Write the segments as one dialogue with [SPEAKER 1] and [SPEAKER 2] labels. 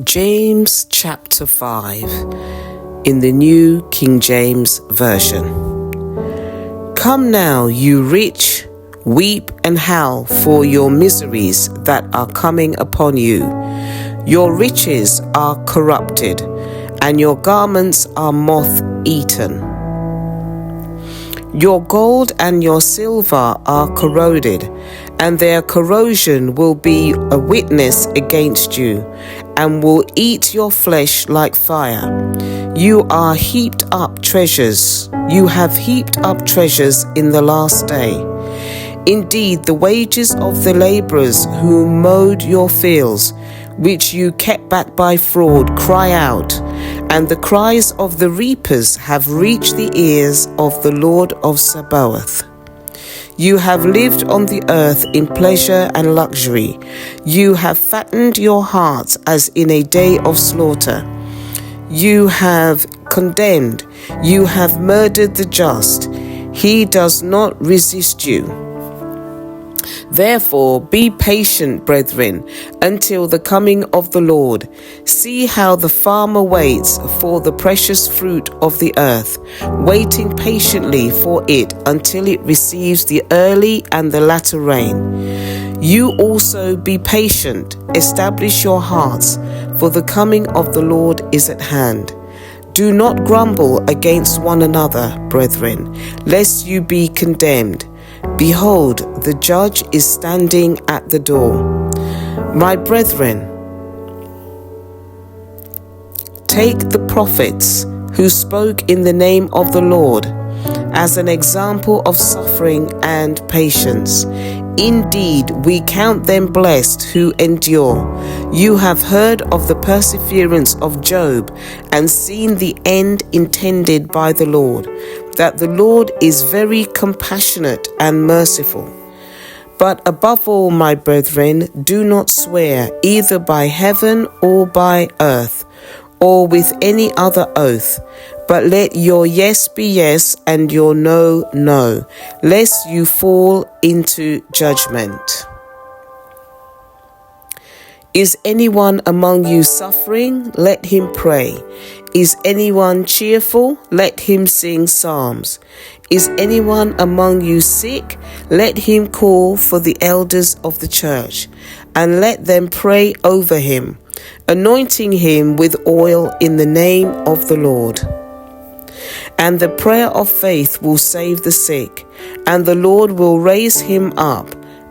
[SPEAKER 1] James chapter 5 in the New King James Version. Come now, you rich, weep and howl for your miseries that are coming upon you. Your riches are corrupted, and your garments are moth-eaten. Your gold and your silver are corroded, and their corrosion will be a witness against you, and will eat your flesh like fire. You have heaped up treasures in the last day. Indeed, the wages of the laborers who mowed your fields, which you kept back by fraud, cry out, and the cries of the reapers have reached the ears of the Lord of Sabaoth. You have lived on the earth in pleasure and luxury. You have fattened your hearts as in a day of slaughter. You have condemned, you have murdered the just. He does not resist you. Therefore, be patient, brethren, until the coming of the Lord. See how the farmer waits for the precious fruit of the earth, waiting patiently for it until it receives the early and the latter rain. You also be patient, establish your hearts, for the coming of the Lord is at hand. Do not grumble against one another, brethren, lest you be condemned. Behold, the judge is standing at the door. My brethren, take the prophets who spoke in the name of the Lord as an example of suffering and patience. Indeed, we count them blessed who endure. You have heard of the perseverance of Job and seen the end intended by the Lord, that the Lord is very compassionate and merciful. But above all, my brethren, do not swear either by heaven or by earth, or with any other oath, but let your yes be yes and your no, no, lest you fall into judgment. Is anyone among you suffering? Let him pray. Is anyone cheerful? Let him sing psalms. Is anyone among you sick? Let him call for the elders of the church, and let them pray over him, anointing him with oil in the name of the Lord. And the prayer of faith will save the sick, and the Lord will raise him up.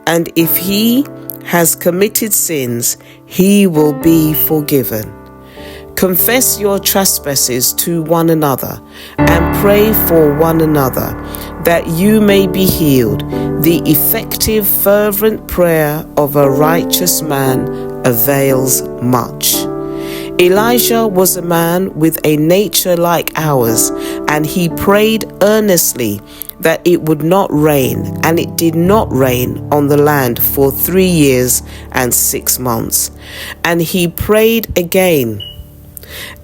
[SPEAKER 1] And if he has committed sins, he will be forgiven. Confess your trespasses to one another, and pray for one another, that you may be healed. The effective, fervent prayer of a righteous man avails much. Elijah was a man with a nature like ours, and he prayed earnestly that it would not rain, and it did not rain on the land for 3 years and 6 months. And he prayed again,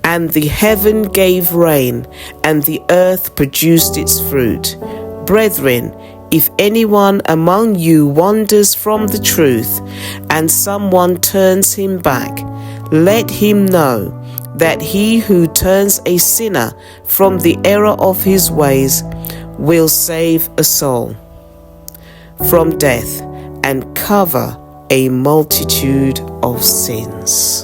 [SPEAKER 1] and the heaven gave rain, and the earth produced its fruit. Brethren, if anyone among you wanders from the truth, and someone turns him back, let him know that he who turns a sinner from the error of his ways will save a soul from death and cover a multitude of sins.